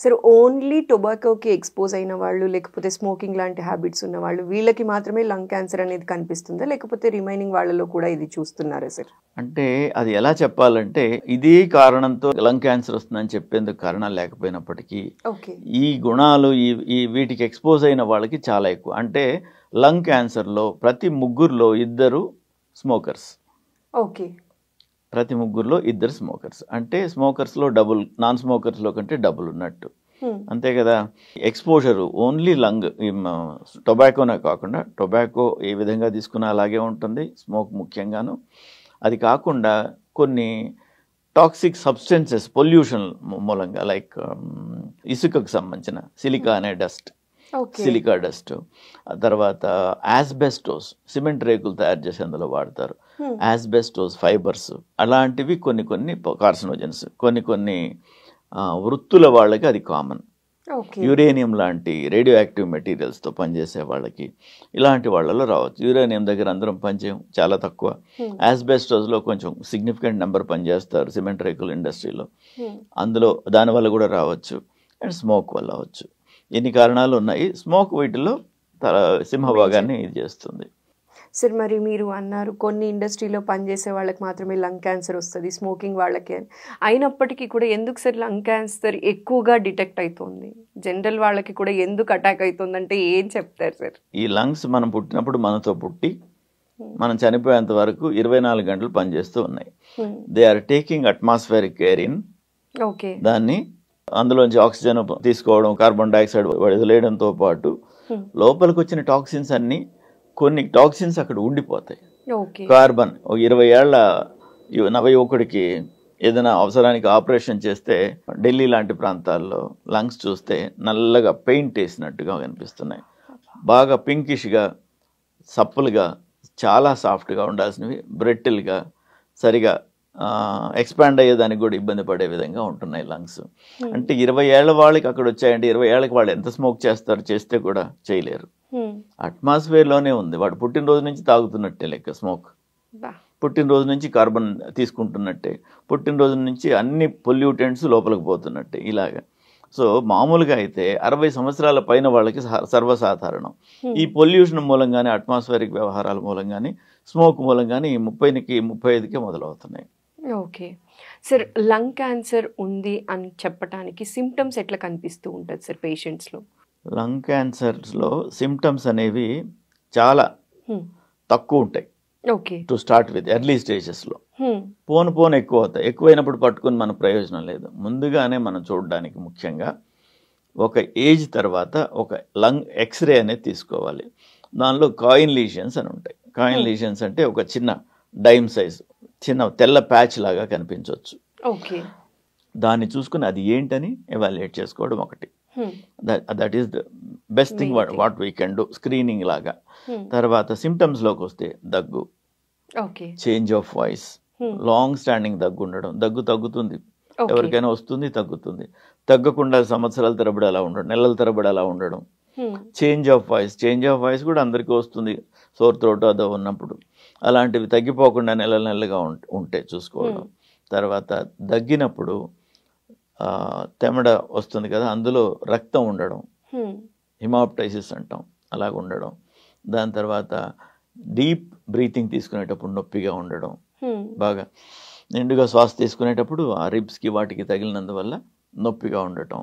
S2: సార్ ఓన్లీ టొబాకోకి ఎక్స్పోజ్ అయిన వాళ్ళు, లేకపోతే స్మోకింగ్ లాంటి హ్యాబిట్స్ ఉన్న వాళ్ళు, వీళ్ళకి మాత్రమే లంగ్ క్యాన్సర్ అనేది కనిపిస్తుందా, లేకపోతే రిమైనింగ్ వాళ్ళలో కూడా ఇది చూస్తున్నారా సార్?
S3: అంటే అది ఎలా చెప్పాలంటే ఇదే కారణంతో లంగ్ క్యాన్సర్ వస్తుందని చెప్పేందుకు కారణాలు లేకపోయినప్పటికీ ఈ గుణాలు ఈ వీటికి ఎక్స్పోజ్ అయిన వాళ్ళకి చాలా ఎక్కువ. అంటే లంగ్ క్యాన్సర్లో ప్రతి 3లో 2 స్మోకర్స్.
S2: ఓకే,
S3: ప్రతి 3లో 2 స్మోకర్స్. అంటే స్మోకర్స్లో డబుల్, నాన్ స్మోకర్స్లో కంటే డబుల్ ఉన్నట్టు, అంతే కదా. ఎక్స్పోజరు ఓన్లీ లంగ్, టొబాకోనే కాకుండా టొబాకో ఏ విధంగా తీసుకున్నా అలాగే ఉంటుంది, స్మోక్ ముఖ్యంగాను. అది కాకుండా కొన్ని టాక్సిక్ సబ్స్టెన్సెస్ పొల్యూషన్ మూలంగా, లైక్ ఇసుకకు సంబంధించిన సిలికా అనే డస్ట్, సిలికా డస్ట్, తర్వాత యాస్బెస్టోస్, సిమెంట్ రేకులు తయారు చేసి అందులో వాడతారు, యాస్బెస్టోస్ ఫైబర్స్, అలాంటివి కొన్ని కార్సినోజెన్స్, కొన్ని వృత్తుల వాళ్ళకి అది కామన్. యురేనియం లాంటి రేడియో యాక్టివ్ మెటీరియల్స్తో పనిచేసే వాళ్ళకి ఇలాంటి వాళ్ళలో రావచ్చు. యురేనియం దగ్గర అందరం పనిచేయం, చాలా తక్కువ. యాస్బెస్టోస్లో కొంచెం సిగ్నిఫికెంట్ నెంబర్ పనిచేస్తారు సిమెంట్ రేకుల ఇండస్ట్రీలో, అందులో దానివల్ల కూడా రావచ్చు. అండ్ స్మోక్ వల్ల అవచ్చు. ఎన్ని కారణాలు ఉన్నాయి. స్మోక్ వీటిలో సింహభాగాన్ని ఇది చేస్తుంది.
S2: సార్ మరి మీరు అన్నారు కొన్ని ఇండస్ట్రీలో పనిచేసే వాళ్ళకి మాత్రమే లంగ్ క్యాన్సర్ వస్తుంది, స్మోకింగ్ వాళ్ళకి అని. అయినప్పటికీ కూడా ఎందుకు సార్ లంగ్ క్యాన్సర్ ఎక్కువగా డిటెక్ట్ అవుతుంది? జనరల్ వాళ్ళకి కూడా ఎందుకు అటాక్ అవుతుందంటే ఏం చెప్తారు సార్?
S3: ఈ లంగ్స్ మనం పుట్టినప్పుడు మనతో పుట్టి మనం చనిపోయేంత వరకు 24 గంటలు పనిచేస్తూ ఉన్నాయి. They are taking atmospheric air in.
S2: Okay.
S3: దాన్ని అందులోంచి ఆక్సిజన్ తీసుకోవడం, కార్బన్ డైఆక్సైడ్ వదిలేయడంతో పాటు లోపలికి వచ్చిన టాక్సిన్స్ అన్ని, కొన్ని టాక్సిన్స్ అక్కడ ఉండిపోతాయి. కార్బన్ 20 ఏళ్ల నవ యువకుడికి ఏదైనా అవసరానికి ఆపరేషన్ చేస్తే ఢిల్లీ లాంటి ప్రాంతాల్లో లంగ్స్ చూస్తే నల్లగా పెయింట్ వేసినట్టుగా కనిపిస్తున్నాయి. బాగా పింకిష్గా, సప్పులుగా, చాలా సాఫ్ట్గా ఉండాల్సినవి బ్రెట్టిల్గా, సరిగా ఎక్స్పాండ్ అయ్యేదానికి కూడా ఇబ్బంది పడే విధంగా ఉంటున్నాయి లంగ్స్. అంటే 20 ఏళ్ల వాళ్ళకి అక్కడ వచ్చాయంటే 20 ఏళ్ళకి వాళ్ళు ఎంత స్మోక్ చేస్తారు, చేస్తే కూడా చేయలేరు. అట్మాస్ఫియర్లోనే ఉంది. వాడు పుట్టినరోజు నుంచి తాగుతున్నట్టే లెక్క స్మోక్. పుట్టినరోజు నుంచి కార్బన్ తీసుకుంటున్నట్టే, పుట్టినరోజు నుంచి అన్ని పొల్యూటెంట్స్ లోపలికి పోతున్నట్టే ఇలాగా. సో మామూలుగా అయితే 60 సంవత్సరాల పైన వాళ్ళకి సర్వసాధారణం. ఈ పొల్యూషన్ మూలంగానే, అట్మాస్ఫియరిక్ వ్యవహారాల మూలంగానే, స్మోక్ మూలంగానే ఈ 30కి 35కే మొదలవుతున్నాయి.
S2: ఓకే సార్, లంగ్ క్యాన్సర్ ఉంది అని చెప్పడానికి సిమ్టమ్స్ ఎట్లా కనిపిస్తూ ఉంటుంది సార్ పేషెంట్స్లో?
S3: లంగ్ క్యాన్సర్స్లో సిమ్టమ్స్ అనేవి చాలా తక్కువ ఉంటాయి.
S2: Okay.
S3: To start with early స్టేజెస్లో పోను ఎక్కువ అవుతాయి. ఎక్కువైనప్పుడు పట్టుకుని మన ప్రయోజనం లేదు. ముందుగానే మనం చూడడానికి ముఖ్యంగా ఒక ఏజ్ తర్వాత ఒక లంగ్ ఎక్స్రే అనేది తీసుకోవాలి. దానిలో కాయిన్ లీషన్స్ అని ఉంటాయి. కాయిన్ లీషన్స్ అంటే ఒక చిన్న డైమ్ సైజ్, చిన్న తెల్ల ప్యాచ్ లాగా కనిపించవచ్చు.
S2: ఓకే.
S3: దాన్ని చూసుకుని అది ఏంటని ఎవాల్యుయేట్ చేసుకోవడం ఒకటి. That is the best thing what we can do, screening లాగా. తర్వాత సిమ్టమ్స్లోకి వస్తే దగ్గు, change of voice, long standing దగ్గు ఉండడం. దగ్గు తగ్గుతుంది, ఎవరికైనా వస్తుంది, తగ్గుతుంది. తగ్గకుండా సంవత్సరాల తరబడి అలా ఉండడం, నెలల తరబడి అలా ఉండడం. చేంజ్ ఆఫ్ వాయిస్ కూడా అందరికీ వస్తుంది, సోర్ త్రోట్ అదో ఉన్నప్పుడు. అలాంటివి తగ్గిపోకుండా నెలలుగా ఉంటే చూసుకోవడం. తర్వాత దగ్గినప్పుడు తెమడ వస్తుంది కదా, అందులో రక్తం ఉండడం, హిమాప్టైసిస్ అంటాం, అలాగ ఉండడం. దాని తర్వాత డీప్ బ్రీతింగ్ తీసుకునేటప్పుడు నొప్పిగా ఉండడం, బాగా నిండుగా శ్వాస తీసుకునేటప్పుడు ఆ రిబ్స్కి వాటికి తగిలినందువల్ల నొప్పిగా ఉండటం.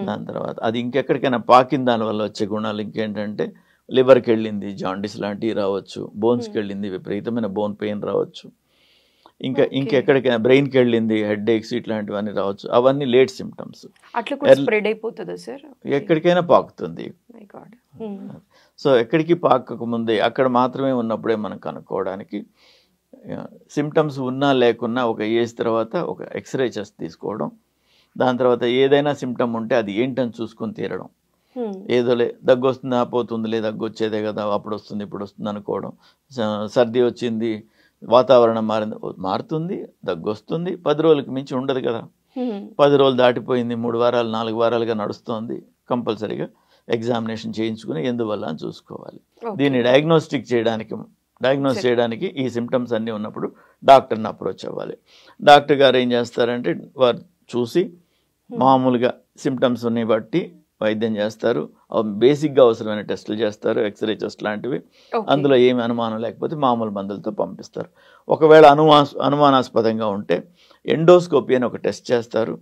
S3: దాని తర్వాత అది ఇంకెక్కడికైనా పాకిన దానివల్ల వచ్చే గుణాలు ఇంకేంటంటే లివర్కి వెళ్ళింది, జాండిస్ లాంటివి రావచ్చు. బోన్స్కి వెళ్ళింది, విపరీతమైన బోన్ పెయిన్ రావచ్చు. ఇంకెక్కడికైనా బ్రెయిన్కి వెళ్ళింది, హెడ్ ఏక్స్ ఇట్లాంటివన్నీ రావచ్చు. అవన్నీ లేట్ సిమ్టమ్స్. ఎక్కడికైనా పాకుతుంది. సో ఎక్కడికి పాకక ముందే అక్కడ మాత్రమే ఉన్నప్పుడే మనం కనుక్కోవడానికి, సిమ్టమ్స్ ఉన్నా లేకున్నా ఒక ఏజ్ తర్వాత ఒక ఎక్స్రే చెస్ట్ తీసుకోవడం. దాని తర్వాత ఏదైనా సిమ్టమ్ ఉంటే అది ఏంటని చూసుకొని తీరడం. ఏదోలే దగ్గు వస్తుంది, పోతుందిలే, దగ్గు వచ్చేదే కదా, అప్పుడు వస్తుంది ఇప్పుడు వస్తుంది అనుకోవడం. సర్ది వచ్చింది, వాతావరణం మారుతుంది, దగ్గు వస్తుంది, 10 రోజులకి మించి ఉండదు కదా. 10 రోజులు దాటిపోయింది, 3 వారాలు 4 వారాలుగా నడుస్తుంది, కంపల్సరీగా ఎగ్జామినేషన్ చేయించుకుని ఎందువల్ల అని చూసుకోవాలి. దీన్ని డయాగ్నోస్ చేయడానికి ఈ సిమ్టమ్స్ అన్నీ ఉన్నప్పుడు డాక్టర్ని అప్రోచ్ అవ్వాలి. డాక్టర్ గారు ఏం చేస్తారంటే వారు చూసి మామూలుగా సిమ్టమ్స్ని బట్టి వైద్యం చేస్తారు. బేసిక్గా అవసరమైన టెస్టులు చేస్తారు, ఎక్స్రే టెస్ట్ లాంటివి. అందులో ఏమి అనుమానం లేకపోతే మామూలు మందులతో పంపిస్తారు. ఒకవేళ అనుమానాస్పదంగా ఉంటే ఎండోస్కోపీ అని ఒక టెస్ట్ చేస్తారు.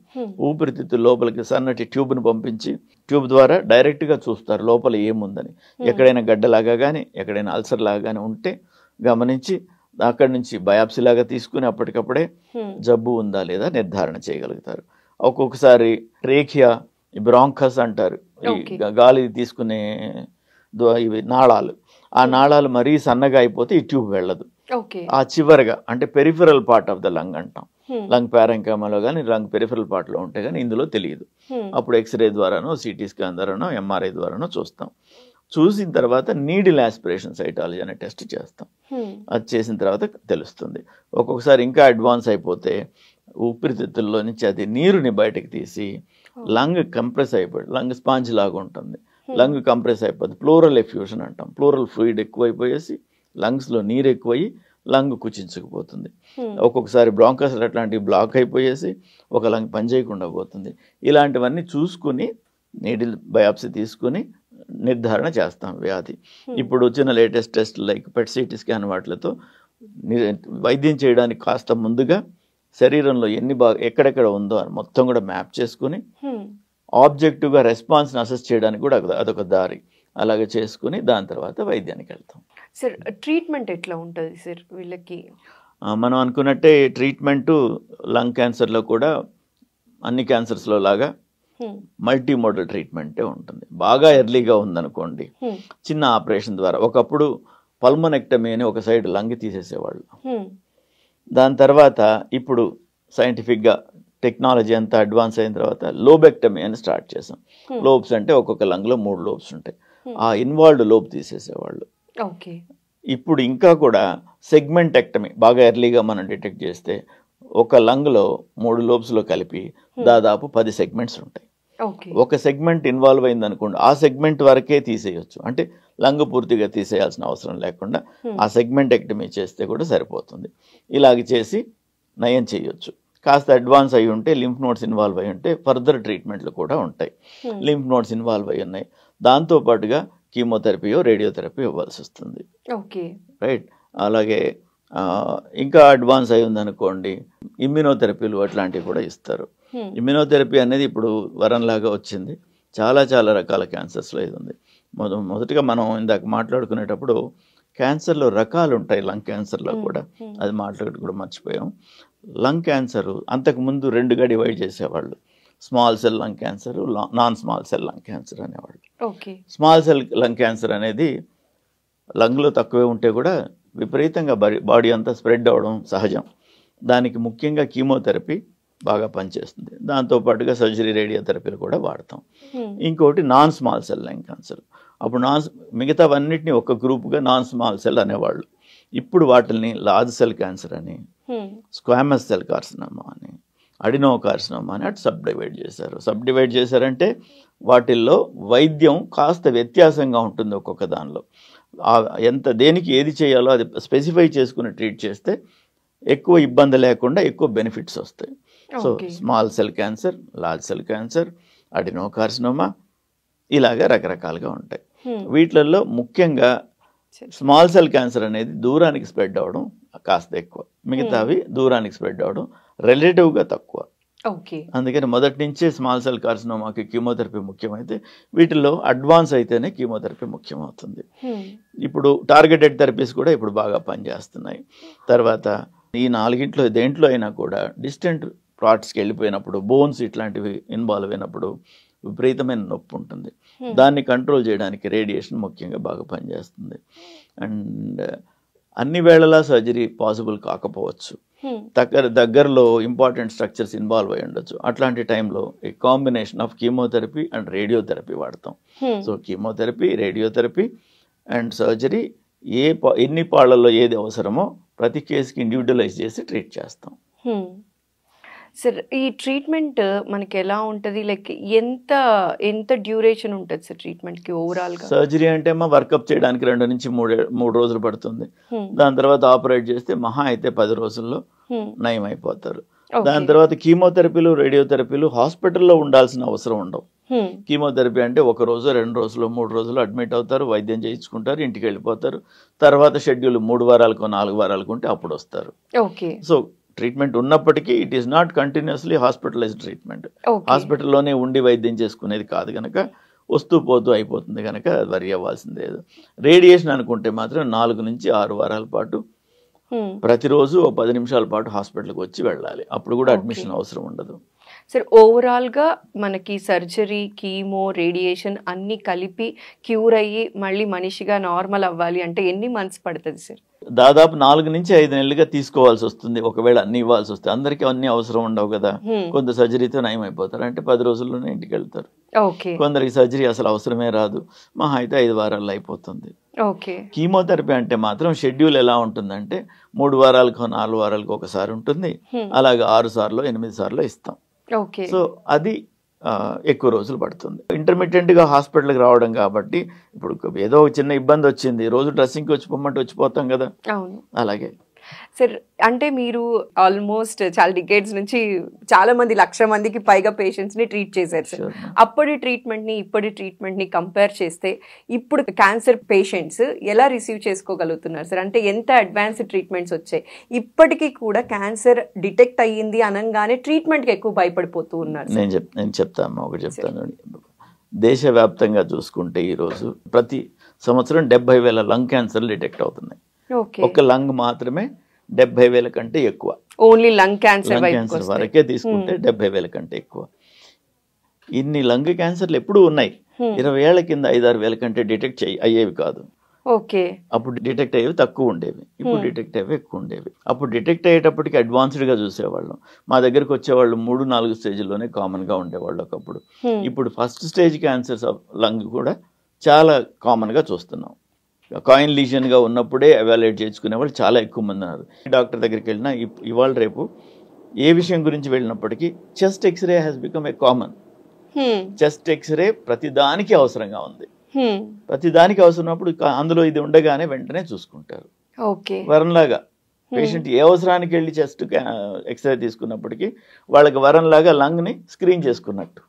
S3: ఊపిరితిత్తుల లోపలికి సన్నటి ట్యూబ్ను పంపించి ట్యూబ్ ద్వారా డైరెక్ట్గా చూస్తారు లోపల ఏముందని. ఎక్కడైనా గడ్డలాగా కానీ ఎక్కడైనా అల్సర్ లాగా కానీ ఉంటే గమనించి అక్కడి నుంచి బయాప్సీ లాగా తీసుకుని అప్పటికప్పుడే జబ్బు ఉందా లేదా నిర్ధారణ చేయగలుగుతారు. ఒక్కొక్కసారి ట్రేకియా, బ్రాంకస్ అంటారు, గాలి తీసుకునే ఇవి నాళాలు. ఆ నాళాలు మరీ సన్నగా అయిపోతే ఈ ట్యూబ్ వెళ్ళదు. ఆ చివరగా అంటే peripheral part of the lung అంటాం. లంగ్ ప్యారెంకమాలో కానీ లంగ్ పెరిఫరల్ పార్ట్లో ఉంటే కానీ ఇందులో తెలియదు. అప్పుడు ఎక్స్రే ద్వారానో, సిటీ స్కాన్ ద్వారానో, ఎంఆర్ఐ ద్వారానో చూస్తాం. చూసిన తర్వాత నీడిల్ ఆస్పిరేషన్ సైటాలజీ అనే టెస్ట్ చేస్తాం. అది చేసిన తర్వాత తెలుస్తుంది. ఒక్కొక్కసారి ఇంకా అడ్వాన్స్ అయిపోతే ఊపిరితిత్తుల్లో నుంచి అది నీరుని బయటకు తీసి లంగ్ కంప్రెస్ అయిపోయి, లంగ్ స్పాంజ్ లాగా ఉంటుంది, లంగ్ కంప్రెస్ అయిపోతుంది. ప్లూరల్ ఎఫ్యూషన్ అంటాం. ప్లూరల్ ఫ్లూయిడ్ ఎక్కువైపోయేసి లంగ్స్లో నీరు ఎక్కువయ్యి లంగ్ కుచించుకుపోతుంది. ఒక్కొక్కసారి బ్రాంకస్ అట్లాంటివి బ్లాక్ అయిపోయేసి ఒక లంగ్ పనిచేయకుండా పోతుంది. ఇలాంటివన్నీ చూసుకుని నీడిల్ బయాప్సీ తీసుకుని నిర్ధారణ చేస్తాం వ్యాధి. ఇప్పుడు వచ్చిన latest test like PET CT scan వాటిలతో వైద్యం చేయడానికి కాస్త ముందుగా శరీరంలో ఎన్ని ఎక్కడెక్కడ ఉందో అని మొత్తం కూడా మ్యాప్ చేసుకుని ఆబ్జెక్టివ్గా రెస్పాన్స్ని అసెస్ చేయడానికి కూడా అదొక దారి. అలాగే చేసుకుని దాని తర్వాత వైద్యానికి వెళ్తాం.
S2: సార్ ట్రీట్మెంట్ ఎట్లా ఉంటుంది సార్ వీళ్ళకి?
S3: మనం అనుకున్నట్టే ట్రీట్మెంటు లంగ్ క్యాన్సర్లో కూడా అన్ని క్యాన్సర్స్లో లాగా మల్టీ మోడల్ ట్రీట్మెంటే ఉంటుంది. బాగా ఎర్లీగా ఉందనుకోండి చిన్న ఆపరేషన్ ద్వారా, ఒకప్పుడు పల్మనెక్టమీ అని ఒక సైడ్ లంగ్ తీసేసేవాళ్ళు. దాని తర్వాత ఇప్పుడు సైంటిఫిక్గా టెక్నాలజీ అంతా అడ్వాన్స్ అయిన తర్వాత లోబెక్టమీ అని స్టార్ట్ చేసాం. లోబ్స్ అంటే ఒక్కొక్క లంగ్లో 3 లోబ్స్ ఉంటాయి. ఆ ఇన్వాల్వ్డ్ లోబ్ తీసేసేవాళ్ళు. ఇప్పుడు ఇంకా కూడా సెగ్మెంటెక్టమీ బాగా ఎర్లీగా మనం డిటెక్ట్ చేస్తే ఒక లంగ్లో 3 లోబ్స్లో కలిపి దాదాపు 10 సెగ్మెంట్స్ ఉంటాయి. ఒక సెగ్మెంట్ ఇన్వాల్వ్ అయింది అనుకోండి, ఆ సెగ్మెంట్ వరకే తీసేయచ్చు. అంటే లంగ్ పూర్తిగా తీసేయాల్సిన అవసరం లేకుండా ఆ సెగ్మెంటెక్టమీ చేస్తే కూడా సరిపోతుంది. ఇలాగ చేసి నయం చేయొచ్చు. కాస్త అడ్వాన్స్ అయి ఉంటే లింఫ్ నోడ్స్ ఇన్వాల్వ్ అయి ఉంటే ఫర్దర్ ట్రీట్మెంట్లు కూడా ఉంటాయి. లింఫ్ నోడ్స్ ఇన్వాల్వ్ అయి ఉన్నాయి, దాంతోపాటుగా కీమోథెరపీయో రేడియోథెరపీ ఇవ్వాల్సి వస్తుంది. రైట్. అలాగే ఇంకా అడ్వాన్స్ అయి ఉందనుకోండి ఇమ్యూనోథెరపీలు అట్లాంటివి కూడా ఇస్తారు. ఇమ్యూనోథెరపీ అనేది ఇప్పుడు వరంలాగా వచ్చింది. చాలా చాలా రకాల క్యాన్సర్స్లో ఇది ఉంది. మొదటిగా మనం ఇందాక మాట్లాడుకునేటప్పుడు క్యాన్సర్లో రకాలు ఉంటాయి. లంగ్ క్యాన్సర్లో కూడా అది మాట్లాడి కూడా మర్చిపోయాం. లంగ్ క్యాన్సర్ అంతకుముందు 2గా డివైడ్ చేసేవాళ్ళు. Small cell lung cancer, non small cell lung cancer అనేవాళ్ళు. స్మాల్ సెల్ లంగ్ క్యాన్సర్ అనేది లంగ్లో తక్కువే ఉంటే కూడా విపరీతంగా బాడీ అంతా స్ప్రెడ్ అవ్వడం సహజం. దానికి ముఖ్యంగా కీమోథెరపీ బాగా పనిచేస్తుంది. దాంతోపాటుగా సర్జరీ రేడియోథెరపీలు కూడా వాడతాం. ఇంకోటి non small cell lung cancer. అప్పుడు మిగతావన్నిటిని ఒక గ్రూప్గా నాన్ స్మాల్ సెల్ అనేవాళ్ళు. ఇప్పుడు వాటిని లార్జ్ సెల్ క్యాన్సర్ అని, స్క్వామస్ సెల్ కార్సినోమా అని, అడినో కార్సినోమా అని అటు సబ్ డివైడ్ చేశారంటే వాటిల్లో వైద్యం కాస్త వ్యత్యాసంగా ఉంటుంది. ఒక్కొక్క దానిలో దేనికి ఏది చేయాలో అది స్పెసిఫై చేసుకుని ట్రీట్ చేస్తే ఎక్కువ ఇబ్బంది లేకుండా ఎక్కువ బెనిఫిట్స్ వస్తాయి. So small cell cancer, large cell cancer, Adreno carcinoma ఇలాగా రకరకాలుగా ఉంటాయి. వీటిలలో ముఖ్యంగా స్మాల్ సెల్ క్యాన్సర్ అనేది దూరానికి స్ప్రెడ్ అవ్వడం కాస్త ఎక్కువ, మిగతావి దూరానికి స్ప్రెడ్ అవ్వడం రిలేటివ్గా తక్కువ. అందుకని మొదటి నుంచే స్మాల్ సెల్ కార్సినోమాకి కీమోథెరపీ ముఖ్యమైతే వీటిల్లో అడ్వాన్స్ అయితేనే కీమోథెరపీ ముఖ్యమవుతుంది. ఇప్పుడు టార్గెటెడ్ థెరపీస్ కూడా ఇప్పుడు బాగా పనిచేస్తున్నాయి. తర్వాత ఈ 4 దేంట్లో అయినా కూడా డిస్టెంట్ పార్ట్స్కి వెళ్ళిపోయినప్పుడు, బోన్స్ ఇట్లాంటివి ఇన్వాల్వ్ అయినప్పుడు విపరీతమైన నొప్పి ఉంటుంది. దాన్ని కంట్రోల్ చేయడానికి రేడియేషన్ ముఖ్యంగా బాగా పనిచేస్తుంది. అండ్ అన్ని వేళలా సర్జరీ పాసిబుల్ కాకపోవచ్చు. దగ్గరలో ఇంపార్టెంట్ స్ట్రక్చర్స్ ఇన్వాల్వ్ అయి ఉండొచ్చు. అట్లాంటి టైంలో a combination of chemotherapy and radiotherapy వాడతాం. So chemotherapy, radiotherapy and surgery ఎన్ని పాళ్లలో ఏది అవసరమో ప్రతి కేసుకి ఇండివిజువలైజ్ చేసి ట్రీట్ చేస్తాం.
S2: సార్ ఈ ట్రీట్మెంట్ మనకి ఎలా ఉంటుంది? లైక్ ఎంత డ్యూరేషన్ ఉంటుంది సార్ ట్రీట్మెంట్కి ఓవరాల్గా?
S3: సర్జరీ అంటే వర్కప్ చేయడానికి 2 నుంచి 3 రోజులు పడుతుంది. దాని తర్వాత ఆపరేట్ చేస్తే మహా అయితే 10 రోజుల్లో నయం అయిపోతారు. దాని తర్వాత కీమోథెరపీలు, రేడియోథెరపీలు హాస్పిటల్లో ఉండాల్సిన అవసరం ఉండవు. కీమోథెరపీ అంటే 1 రోజు, 2 రోజులు, 3 రోజులు అడ్మిట్ అవుతారు, వైద్యం చేయించుకుంటారు, ఇంటికి వెళ్ళిపోతారు. తర్వాత షెడ్యూల్ 3 వారాలకు 4 వారాలకు ఉంటే అప్పుడు వస్తారు. సో ట్రీట్మెంట్ ఉన్నప్పటికీ it is not continuously hospitalised treatment. హాస్పిటల్లోనే ఉండి వైద్యం చేసుకునేది కాదు కనుక వస్తూ పోతూ అయిపోతుంది కనుక అది వరి అవ్వాల్సిందే. రేడియేషన్ అనుకుంటే మాత్రం 4 నుంచి 6 వారాల పాటు ప్రతిరోజు 10 నిమిషాల పాటు హాస్పిటల్కి వచ్చి వెళ్ళాలి. అప్పుడు కూడా అడ్మిషన్ అవసరం ఉండదు.
S2: సార్ ఓవరాల్గా మనకి సర్జరీ, కీమో, రేడియేషన్ అన్నీ కలిపి క్యూర్ అయ్యి మళ్ళీ మనిషిగా నార్మల్ అవ్వాలి అంటే ఎన్ని మంత్స్ పడుతుంది సార్?
S3: దాదాపు 4 నుంచి 5 నెలలుగా తీసుకోవాల్సి వస్తుంది. ఒకవేళ అన్ని ఇవ్వాల్సి వస్తే అందరికీ అన్ని అవసరం ఉండవు కదా. కొంత సర్జరీతో నయం అయిపోతారు, అంటే 10 రోజుల్లోనే ఇంటికి వెళ్తారు. కొందరికి సర్జరీ అసలు అవసరమే రాదు, మహా అయితే 5 వారాల్లో అయిపోతుంది. కీమోథెరపీ అంటే మాత్రం షెడ్యూల్ ఎలా ఉంటుందంటే 3 వారాలకు 4 వారాలకు ఒకసారి ఉంటుంది. అలాగే 6 సార్లు 8 సార్లు ఇస్తాం. సో అది ఎక్కువ రోజులు పడుతుంది. ఇంటర్మీడియట్గా హాస్పిటల్కి రావడం కాబట్టి ఇప్పుడు ఏదో ఒక చిన్న ఇబ్బంది వచ్చింది, రోజు డ్రెస్సింగ్కి వచ్చిపోమంటే వచ్చిపోతాం కదా, అలాగే.
S2: సార్ అంటే మీరు ఆల్మోస్ట్ చాలా డికేడ్స్ నుంచి చాలా మంది 1,00,000 మందికి పైగా పేషెంట్స్ ని ట్రీట్ చేశారు సార్. అప్పటి ట్రీట్మెంట్ ని ఇప్పటి ట్రీట్మెంట్ ని కంపేర్ చేస్తే ఇప్పుడు క్యాన్సర్ పేషెంట్స్ ఎలా రిసీవ్ చేసుకోగలుగుతున్నారు సార్? అంటే ఎంత అడ్వాన్స్ ట్రీట్మెంట్స్ వచ్చాయి, ఇప్పటికీ కూడా క్యాన్సర్ డిటెక్ట్ అయ్యింది అనగానే ట్రీట్మెంట్కి ఎక్కువ భయపడిపోతూ ఉన్నారు.
S3: నేను చెప్తాను, ఒకటి చెప్తాను. దేశవ్యాప్తంగా చూసుకుంటే ఈరోజు ప్రతి సంవత్సరం 70,000 లంగ్ క్యాన్సర్లు డిటెక్ట్ అవుతున్నాయి. ఒక లంగ్ మాత్రమే 70,000 కంటే ఎక్కువ.
S2: ఓన్లీ లంగ్ క్యాన్సర్
S3: వరకే తీసుకుంటే 70,000 కంటే ఎక్కువ. ఇన్ని లంగ్ క్యాన్సర్లు ఎప్పుడు ఉన్నాయి. 20 ఏళ్ల కింద 5-6 వేల కంటే డిటెక్ట్ అయ్యేవి కాదు. అప్పుడు డిటెక్ట్ అయ్యేవి తక్కువ ఉండేవి, ఇప్పుడు డిటెక్ట్ అయ్యేవి ఎక్కువ ఉండేవి. అప్పుడు డిటెక్ట్ అయ్యేటప్పటికి అడ్వాన్స్డ్గా చూసేవాళ్ళం. మా దగ్గరకు వచ్చేవాళ్ళు 3-4 స్టేజ్లోనే కామన్గా ఉండేవాళ్ళు ఒకప్పుడు. ఇప్పుడు first stage cancers of lung కూడా చాలా కామన్గా చూస్తున్నాం. కాయిన్ లీజన్గా ఉన్నప్పుడే ఎవాల్యుయేట్ చేసుకునే వాళ్ళు చాలా ఎక్కువ మంది ఉన్నారు. డాక్టర్ దగ్గరికి వెళ్ళినా ఇవాళ రేపు ఏ విషయం గురించి వెళ్ళినప్పటికీ chest X-ray has become a common. Chest X-ray ప్రతిదానికి అవసరంగా ఉంది. ప్రతిదానికి అవసరమైనప్పుడు అందులో ఇది ఉండగానే వెంటనే చూసుకుంటారు. వరంలాగా పేషెంట్ ఏ అవసరానికి వెళ్ళి చెస్ట్ ఎక్స్రే తీసుకున్నప్పటికీ వాళ్ళకి వరంలాగా లంగ్ని స్క్రీన్ చేసుకున్నట్టు.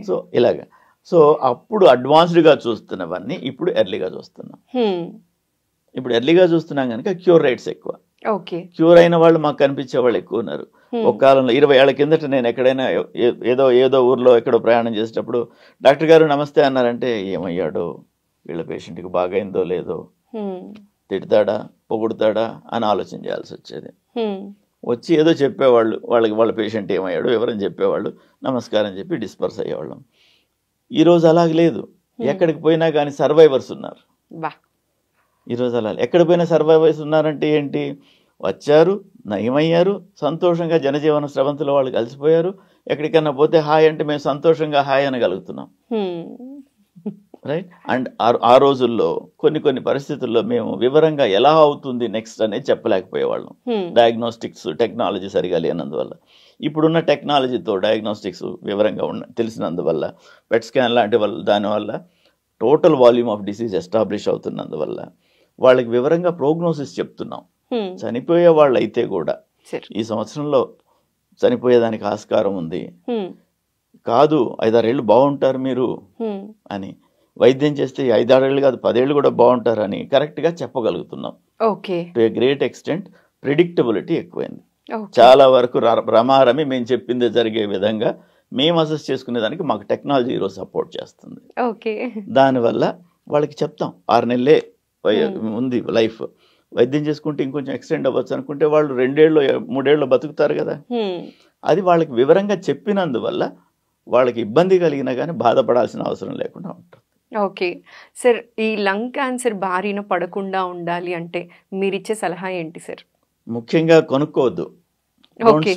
S3: సో ఇలాగా. సో అప్పుడు అడ్వాన్స్డ్గా చూస్తున్నవన్నీ ఇప్పుడు ఎర్లీగా చూస్తున్నాం. ఇప్పుడు ఎర్లీగా చూస్తున్నాం కనుక క్యూర్ రేట్స్ ఎక్కువ. క్యూర్ అయిన వాళ్ళు మాకు కనిపించే వాళ్ళు ఎక్కువ ఉన్నారు. ఒక కాలంలో 20 ఏళ్ల కిందట నేను ఎక్కడైనా ఏదో ఊర్లో ఎక్కడో ప్రయాణం చేసేటప్పుడు డాక్టర్ గారు నమస్తే అన్నారంటే ఏమయ్యాడో, వీళ్ళ పేషెంట్కి బాగైందో లేదో, తిడతాడా పొగుడతాడా అని ఆలోచన చేయాల్సి వచ్చేది. వచ్చి ఏదో చెప్పేవాళ్ళు, వాళ్ళ పేషెంట్ ఏమయ్యాడో వివరం చెప్పేవాళ్ళు, నమస్కారం చెప్పి డిస్పర్స్ అయ్యేవాళ్ళం. ఈరోజు అలాగే లేదు. ఎక్కడికి పోయినా కానీ సర్వైవర్స్ ఉన్నారు. ఈరోజు అలా ఎక్కడ పోయినా సర్వైవర్స్ ఉన్నారంటే ఏంటి? వచ్చారు, నయమయ్యారు, సంతోషంగా జనజీవన స్రవంతిలో వాళ్ళు కలిసిపోయారు. ఎక్కడికన్నా పోతే హాయ్ అంటే మేము సంతోషంగా హాయ్ అనగలుగుతున్నాం. రైట్. అండ్ ఆ రోజుల్లో కొన్ని పరిస్థితుల్లో మేము వివరంగా ఎలా అవుతుంది నెక్స్ట్ అనేది చెప్పలేకపోయేవాళ్ళం. డయాగ్నోస్టిక్స్ టెక్నాలజీ సరిగా లేనందువల్ల. ఇప్పుడున్న టెక్నాలజీతో డయాగ్నోస్టిక్స్ వివరంగా తెలిసినందువల్ల, పెట్ స్కాన్ లాంటి దానివల్ల total volume of disease establish అవుతున్నందువల్ల వాళ్ళకి వివరంగా ప్రోగ్నోసిస్ చెప్తున్నాం. చనిపోయే వాళ్ళు అయితే కూడా ఈ సంవత్సరంలో చనిపోయేదానికి ఆస్కారం ఉంది, కాదు 5-6 ఏళ్ళు బాగుంటారు మీరు అని వైద్యం చేస్తే 5-6 ఏళ్ళు కాదు 10 ఏళ్ళు కూడా బాగుంటారని కరెక్ట్గా చెప్పగలుగుతున్నాం. To a great extent predictability ఎక్కువైంది. చాలా వరకు రమారమి మేము చెప్పింది జరిగే విధంగా మేము అసెస్ చేసుకునేదానికి మాకు టెక్నాలజీ ఈరోజు సపోర్ట్ చేస్తుంది. దానివల్ల వాళ్ళకి చెప్తాం 6 నెలలే ఉంది లైఫ్, వైద్యం చేసుకుంటే ఇంకొంచెం ఎక్స్టెండ్ అవ్వచ్చు అనుకుంటే వాళ్ళు 2-3 ఏళ్ళు బతుకుతారు కదా. అది వాళ్ళకి వివరంగా చెప్పినందువల్ల వాళ్ళకి ఇబ్బంది కలిగినా కానీ బాధపడాల్సిన అవసరం లేకుండా ఉంటుంది.
S2: సార్, ఈ లంగ్ క్యాన్సర్ బారిన పడకుండా ఉండాలి అంటే మీరిచ్చే సలహా ఏంటి సార్?
S3: ముఖ్యంగా కొనుక్కోవద్దు. Don't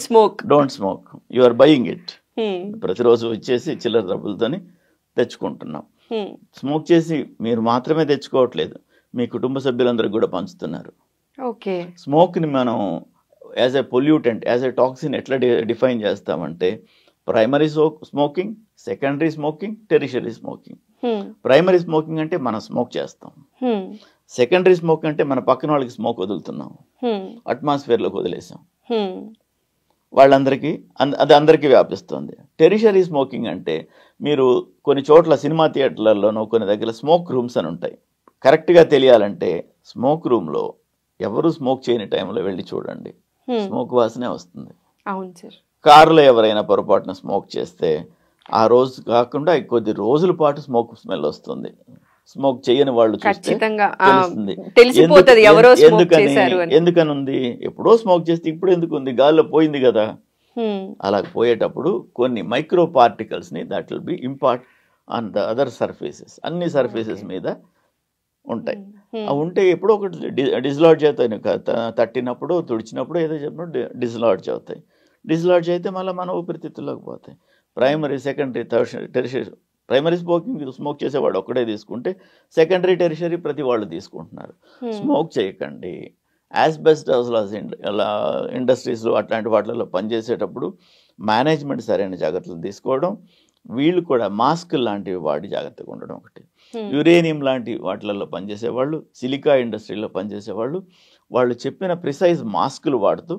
S3: smoke. You are buying it. ప్రతిరోజు వచ్చేసి చిల్లర డబ్బులతోని తెచ్చుకుంటున్నాం. స్మోక్ చేసి మీరు మాత్రమే తెచ్చుకోవట్లేదు, మీ కుటుంబ సభ్యులందరికీ కూడా పంచుతున్నారు. స్మోక్ని మనం as a pollutant, as a toxin ఎట్లా డిఫైన్ చేస్తామంటే primary smoking, secondary smoking, tertiary smoking. Primary smoking అంటే మనం స్మోక్ చేస్తాం. సెకండరీ స్మోక్ అంటే మన పక్కన వాళ్ళకి స్మోక్ వదులుతున్నాం, అట్మాస్ఫియర్లోకి వదిలేసాం, వాళ్ళందరికీ అది అందరికీ వ్యాపిస్తుంది. టెరిషరీ స్మోకింగ్ అంటే మీరు కొన్ని చోట్ల సినిమా థియేటర్లలోనూ కొన్ని దగ్గర స్మోక్ రూమ్స్ అని ఉంటాయి. కరెక్ట్గా తెలియాలంటే స్మోక్ రూమ్లో ఎవరు స్మోక్ చేయని టైంలో వెళ్ళి చూడండి, స్మోక్ వాసనే వస్తుంది. కారులో ఎవరైనా పొరపాటున స్మోక్ చేస్తే ఆ రోజు కాకుండా కొద్ది రోజుల పాటు స్మోక్ స్మెల్ వస్తుంది. స్మోక్ చేయని వాళ్ళు చూస్తే ఎందుకని ఉంది, ఎప్పుడో స్మోక్ చేస్తే ఇప్పుడు ఎందుకు ఉంది, గాల్లో పోయింది కదా. అలా పోయేటప్పుడు కొన్ని మైక్రో పార్టికల్స్ ని that will be impart on the other surfaces, అన్ని సర్ఫేసెస్ మీద ఉంటాయి. అవి ఉంటే ఎప్పుడో ఒకటి డిస్లాడ్జ్ అవుతాయి. తట్టినప్పుడు తుడిచినప్పుడు ఏదో చెప్పినప్పుడు డిస్లాడ్జ్ అవుతాయి. డిస్లాడ్జ్ అయితే మళ్ళీ మన ఊపిరితిత్తుల్లోకి పోతాయి. Primary, secondary, tertiary. Primary smoke చేసేవాడు ఒక్కడే తీసుకుంటే సెకండరీ, టెరిషరీ ప్రతి వాళ్ళు తీసుకుంటున్నారు. స్మోక్ చేయకండి. యాస్బెస్టాస్ ఇండస్ట్రీస్లో అట్లాంటి వాటిల్లో పనిచేసేటప్పుడు మేనేజ్మెంట్ సరైన జాగ్రత్తలు తీసుకోవడం, వీళ్ళు కూడా మాస్క్ లాంటివి వాడి జాగ్రత్తగా ఉండడం ఒకటి. యురేనియం లాంటి వాటిలలో పనిచేసేవాళ్ళు, సిలికా ఇండస్ట్రీలో పనిచేసేవాళ్ళు వాళ్ళు చెప్పిన ప్రిసైజ్ మాస్కులు వాడుతూ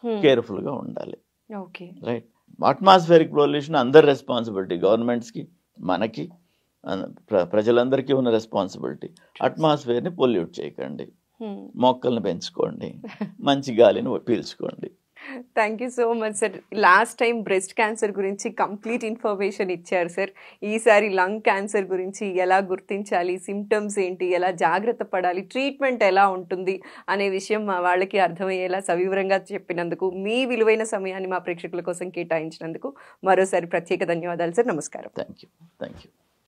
S3: కేర్ఫుల్గా ఉండాలి.
S2: ఓకే.
S3: రైట్. అట్మాస్ఫియరిక్ పొల్యూషన్ అందరి రెస్పాన్సిబిలిటీ, గవర్నమెంట్స్కి, మనకి, ప్రజలందరికీ ఉన్న రెస్పాన్సిబిలిటీ. అట్మాస్ఫియర్ని పొల్యూట్ చేయకండి, మొక్కల్ని పెంచుకోండి, మంచి గాలిని పీల్చుకోండి.
S2: Thank you so much sir. Last time breast cancer గురించి కంప్లీట్ ఇన్ఫర్మేషన్ ఇచ్చారు సార్. ఈసారి లంగ్ క్యాన్సర్ గురించి ఎలా గుర్తించాలి, సిమ్టమ్స్ ఏంటి, ఎలా జాగ్రత్త పడాలి, ట్రీట్మెంట్ ఎలా ఉంటుంది అనే విషయం మా వాళ్ళకి అర్థమయ్యేలా సవివరంగా చెప్పినందుకు, మీ విలువైన సమయాన్ని మా ప్రేక్షకుల కోసం కేటాయించినందుకు మరోసారి ప్రత్యేక ధన్యవాదాలు సార్. నమస్కారం.
S3: Thank you.